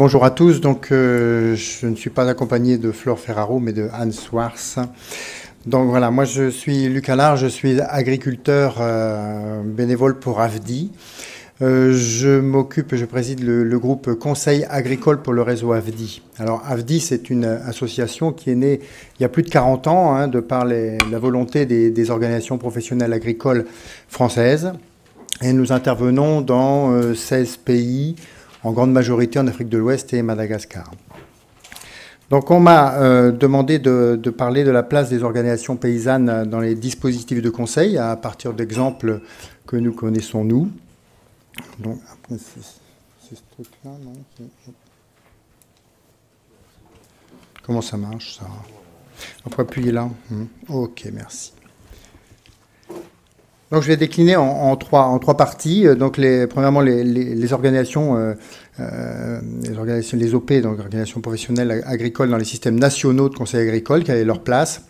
Bonjour à tous. Donc, je ne suis pas accompagné de Flore Ferraro, mais de Anne Swartz. Donc voilà, moi je suis Luc Allard, je suis agriculteur bénévole pour AFDI. Je préside le groupe Conseil agricole pour le réseau AFDI. Alors AFDI, c'est une association qui est née il y a plus de 40 ans, de par la volonté des organisations professionnelles agricoles françaises. Et nous intervenons dans 16 pays, en grande majorité en Afrique de l'Ouest et Madagascar. Donc on m'a demandé de parler de la place des organisations paysannes dans les dispositifs de conseil à partir d'exemples que nous connaissons nous. Donc après c'est ce truc-là, non? Comment ça marche ça? On peut appuyer là. Ok, merci. Donc je vais décliner en trois parties. Donc premièrement les organisations, les OP, donc organisations professionnelles agricoles dans les systèmes nationaux de conseil agricole, quelle est leur place.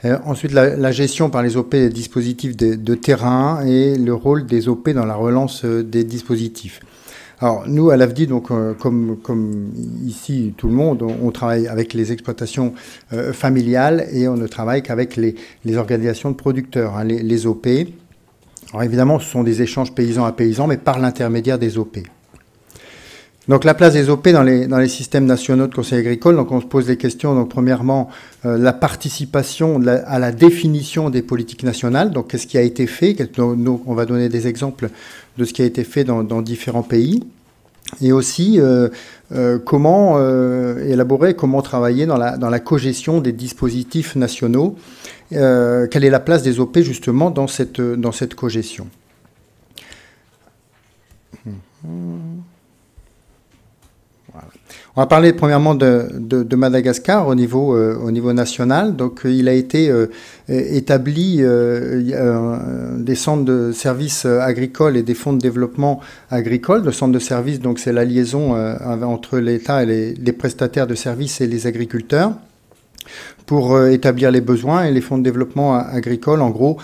Ensuite la gestion par les OP des dispositifs de terrain et le rôle des OP dans la relance des dispositifs. Alors nous à l'AFDI, donc comme ici tout le monde, on travaille avec les exploitations familiales et on ne travaille qu'avec les organisations de producteurs, les OP. Alors évidemment, ce sont des échanges paysan à paysan, mais par l'intermédiaire des OP. Donc la place des OP dans les systèmes nationaux de conseil agricole, donc on se pose les questions. Donc premièrement, la participation à la définition des politiques nationales. Donc qu'est-ce qui a été fait? On va donner des exemples de ce qui a été fait dans différents pays. Et aussi comment élaborer, comment travailler dans la cogestion des dispositifs nationaux. Quelle est la place des OP justement dans cette cogestion? Voilà. On va parler premièrement de Madagascar au niveau national. Donc il a été établi des centres de services agricoles et des fonds de développement agricole. Le centre de services, donc c'est la liaison entre l'État et les prestataires de services et les agriculteurs pour établir les besoins, et les fonds de développement agricole, en gros,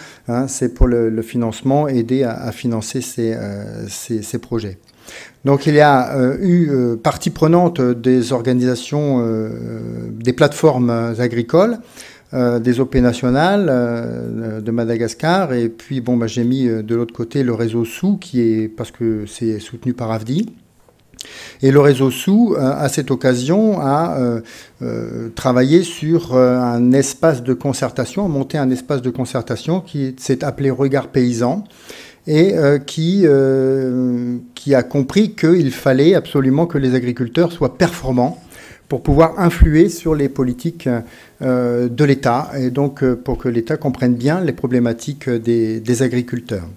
c'est pour le financement, aider à financer ces projets. Donc il y a eu partie prenante des organisations, des plateformes agricoles, des OP nationales de Madagascar, et puis bon, j'ai mis de l'autre côté le réseau SOU, parce que c'est soutenu par AFDI. Et le réseau SOU, à cette occasion, a travaillé sur un espace de concertation, a monté un espace de concertation qui s'est appelé Regard Paysan, et qui a compris qu'il fallait absolument que les agriculteurs soient performants pour pouvoir influer sur les politiques de l'État, et donc pour que l'État comprenne bien les problématiques des agriculteurs.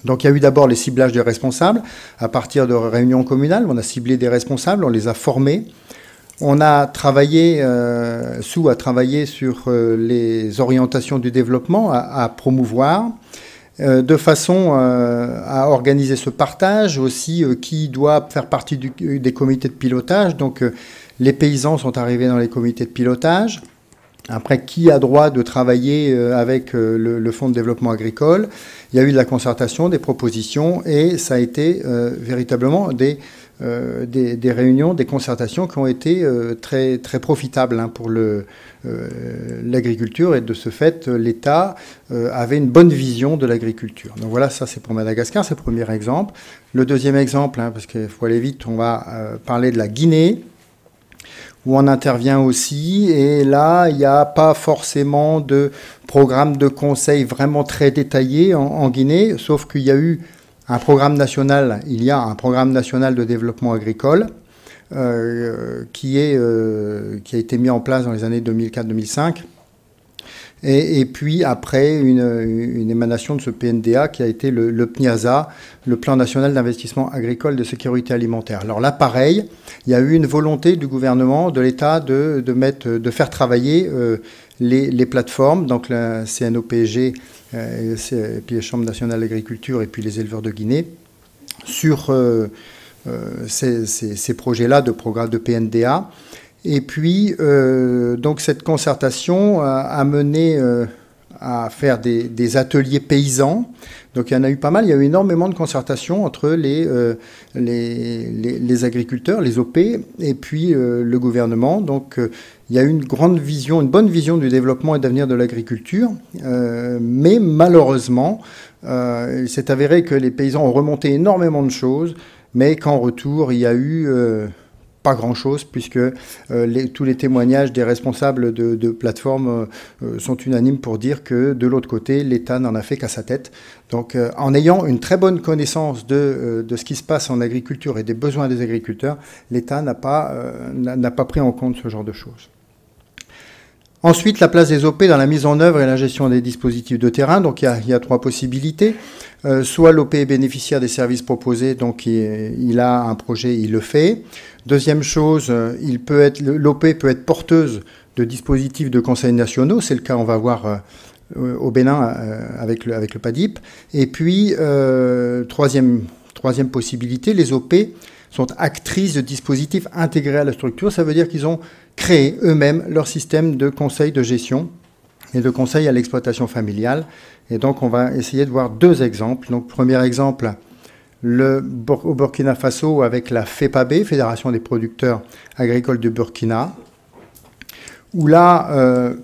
Donc il y a eu d'abord les ciblages des responsables. À partir de réunions communales, on a ciblé des responsables, on les a formés. On a travaillé, SOU a travaillé sur les orientations du développement à promouvoir, de façon à organiser ce partage, aussi qui doit faire partie des comités de pilotage. Donc les paysans sont arrivés dans les comités de pilotage. Après, qui a droit de travailler avec le Fonds de développement agricole? Il y a eu de la concertation, des propositions, et ça a été véritablement des réunions, des concertations qui ont été très, très profitables pour l'agriculture, et de ce fait, l'État avait une bonne vision de l'agriculture. Donc voilà, ça c'est pour Madagascar, c'est le premier exemple. Le deuxième exemple, parce qu'il faut aller vite, on va parler de la Guinée, où on intervient aussi, et là, il n'y a pas forcément de programme de conseil vraiment très détaillé en Guinée, sauf qu'il y a eu un programme national, il y a un programme national de développement agricole qui a été mis en place dans les années 2004-2005, et puis après une émanation de ce PNDA qui a été le PNIASA, le Plan national d'investissement agricole de sécurité alimentaire. Alors là, pareil, il y a eu une volonté du gouvernement, de l'État, de faire travailler les plateformes, donc la CNOPG, puis les chambres nationales d'agriculture, et puis les éleveurs de Guinée, sur ces projets-là de programme de PNDA. Et puis, donc cette concertation a mené à faire des ateliers paysans. Donc il y en a eu pas mal, il y a eu énormément de concertation entre les agriculteurs, les OP, et puis le gouvernement. Donc il y a eu une bonne vision du développement et d'avenir de l'agriculture. Mais malheureusement, il s'est avéré que les paysans ont remonté énormément de choses, mais qu'en retour, il y a eu pas grand-chose, puisque tous les témoignages des responsables de plateformes sont unanimes pour dire que de l'autre côté, l'État n'en a fait qu'à sa tête. Donc en ayant une très bonne connaissance de ce qui se passe en agriculture et des besoins des agriculteurs, l'État n'a pas pris en compte ce genre de choses. Ensuite, la place des OP dans la mise en œuvre et la gestion des dispositifs de terrain. Donc, il y a 3 possibilités. Soit l'OP est bénéficiaire des services proposés, donc il a un projet, il le fait. Deuxième chose, l'OP peut être porteuse de dispositifs de conseils nationaux. C'est le cas, on va voir au Bénin avec le PADIP. Et puis, troisième possibilité, les OP sont actrices de dispositifs intégrés à la structure. Ça veut dire qu'ils ont créé eux-mêmes leur système de conseil de gestion et de conseil à l'exploitation familiale. Et donc, on va essayer de voir 2 exemples. Donc, premier exemple, au Burkina Faso avec la FEPAB, Fédération des producteurs agricoles du Burkina, où là,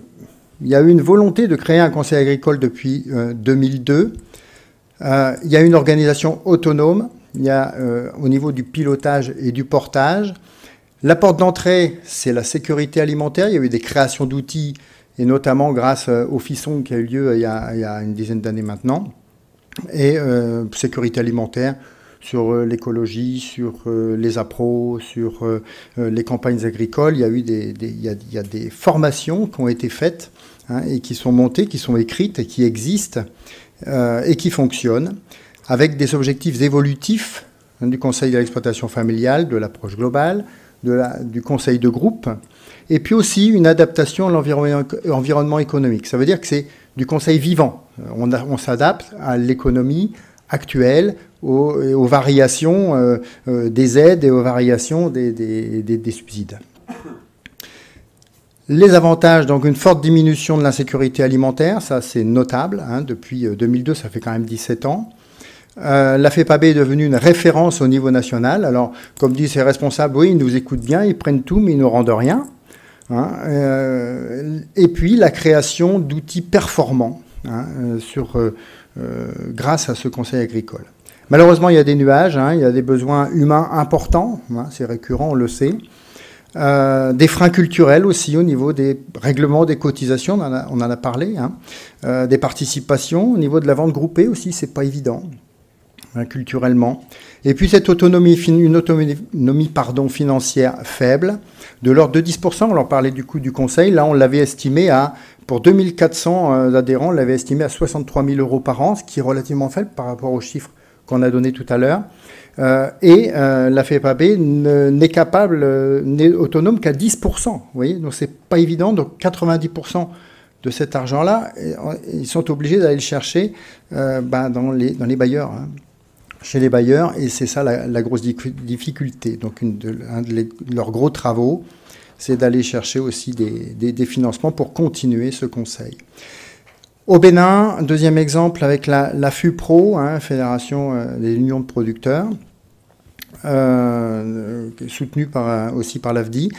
il y a eu une volonté de créer un conseil agricole depuis 2002. Il y a une organisation autonome. Il y a au niveau du pilotage et du portage. La porte d'entrée, c'est la sécurité alimentaire. Il y a eu des créations d'outils, et notamment grâce au FISON qui a eu lieu il y a une dizaine d'années maintenant. Et sécurité alimentaire sur l'écologie, sur les appros, sur les campagnes agricoles. Il y a eu des formations qui ont été faites et qui sont montées, qui sont écrites et qui existent et qui fonctionnent, avec des objectifs évolutifs du conseil de l'exploitation familiale, de l'approche globale, du conseil de groupe, et puis aussi une adaptation à l'environnement économique. Ça veut dire que c'est du conseil vivant. On s'adapte à l'économie actuelle, aux variations des aides et aux variations des subsides. Les avantages, donc une forte diminution de l'insécurité alimentaire, ça c'est notable, depuis 2002, ça fait quand même 17 ans. La FEPAB est devenue une référence au niveau national. Alors, comme disent ses responsables, oui, ils nous écoutent bien, ils prennent tout, mais ils ne nous rendent rien. Et puis, la création d'outils performants grâce à ce conseil agricole. Malheureusement, il y a des nuages, il y a des besoins humains importants, c'est récurrent, on le sait. Des freins culturels aussi au niveau des règlements des cotisations, on en a parlé. Des participations, au niveau de la vente groupée aussi, c'est pas évident. Culturellement. Et puis cette autonomie financière faible, de l'ordre de 10%, on leur parlait du coût du conseil, là on l'avait estimé pour 2400 adhérents, on l'avait estimé à 63 000 € par an, ce qui est relativement faible par rapport aux chiffres qu'on a donnés tout à l'heure. La FEPAB n'est autonome qu'à 10%, vous voyez, donc c'est pas évident, donc 90% de cet argent-là, ils sont obligés d'aller le chercher dans les bailleurs, chez les bailleurs, et c'est ça la grosse difficulté. Donc, un de leurs gros travaux, c'est d'aller chercher aussi des financements pour continuer ce conseil. Au Bénin, deuxième exemple avec la FUPRO, Fédération des unions de producteurs, soutenue aussi par l'AFDI.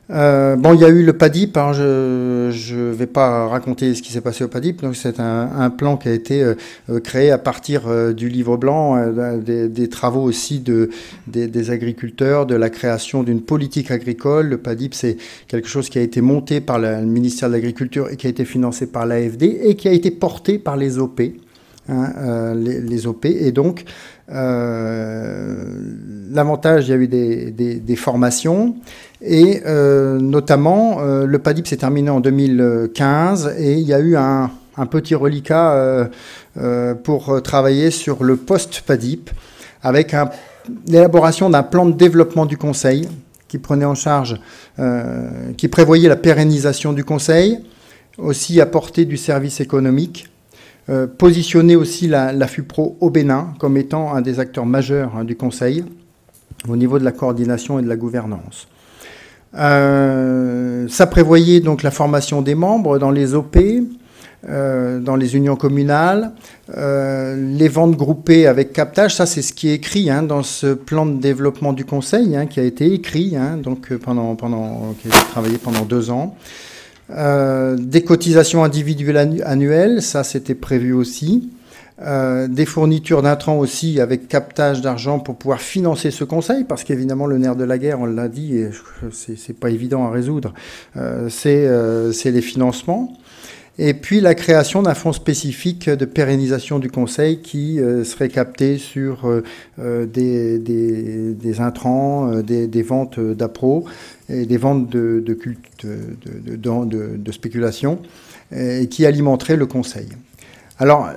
Il y a eu le PADIP, je ne vais pas raconter ce qui s'est passé au PADIP, donc c'est un plan qui a été créé à partir du livre blanc, des travaux aussi des agriculteurs, de la création d'une politique agricole. Le PADIP, c'est quelque chose qui a été monté par le ministère de l'Agriculture et qui a été financé par l'AFD et qui a été porté par les OP. Les OP, et donc l'avantage, il y a eu des formations, et notamment le PADIP s'est terminé en 2015 et il y a eu un petit reliquat pour travailler sur le post-PADIP avec l'élaboration d'un plan de développement du conseil qui prenait en charge, qui prévoyait la pérennisation du conseil, aussi apporter du service économique, positionner aussi la FUPRO au Bénin comme étant un des acteurs majeurs du Conseil au niveau de la coordination et de la gouvernance. Ça prévoyait donc la formation des membres dans les OP, dans les unions communales, les ventes groupées avec captage, ça c'est ce qui est écrit dans ce plan de développement du conseil qui a été écrit, donc qui a été travaillé pendant 2 ans. Des cotisations individuelles annuelles, ça c'était prévu aussi. Des fournitures d'intrants aussi avec captage d'argent pour pouvoir financer ce conseil, parce qu'évidemment le nerf de la guerre, on l'a dit, et c'est pas évident à résoudre, c'est les financements. Et puis la création d'un fonds spécifique de pérennisation du conseil qui serait capté sur des intrants, des ventes d'appro et des ventes de spéculation, et qui alimenterait le conseil. Alors,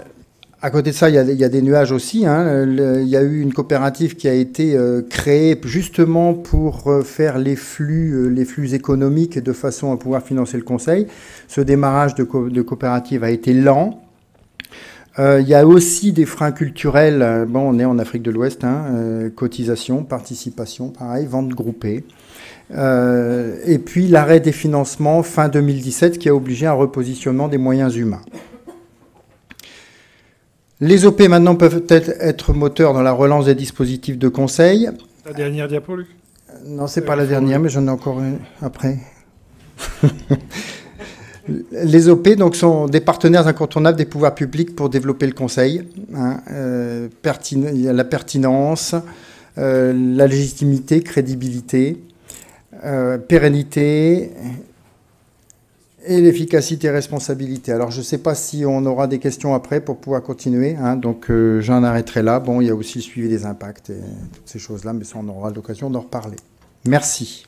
à côté de ça, il y a des nuages aussi. Il y a eu une coopérative qui a été créée justement pour faire les flux économiques de façon à pouvoir financer le conseil. Ce démarrage de coopérative a été lent. Il y a aussi des freins culturels. Bon, on est en Afrique de l'Ouest, cotisation, participation, pareil, vente groupée. Et puis l'arrêt des financements fin 2017 qui a obligé un repositionnement des moyens humains. Les OP maintenant peuvent être moteurs dans la relance des dispositifs de conseil. La dernière diapo, Luc ? Non, c'est pas la dernière, mais j'en ai encore une après. Les OP donc, sont des partenaires incontournables des pouvoirs publics pour développer le conseil. Il y a la pertinence, la légitimité, crédibilité, pérennité et l'efficacité et responsabilité. Alors, je ne sais pas si on aura des questions après pour pouvoir continuer. Donc, j'en arrêterai là. Bon, il y a aussi le suivi des impacts et toutes ces choses-là, mais ça, on aura l'occasion d'en reparler. Merci.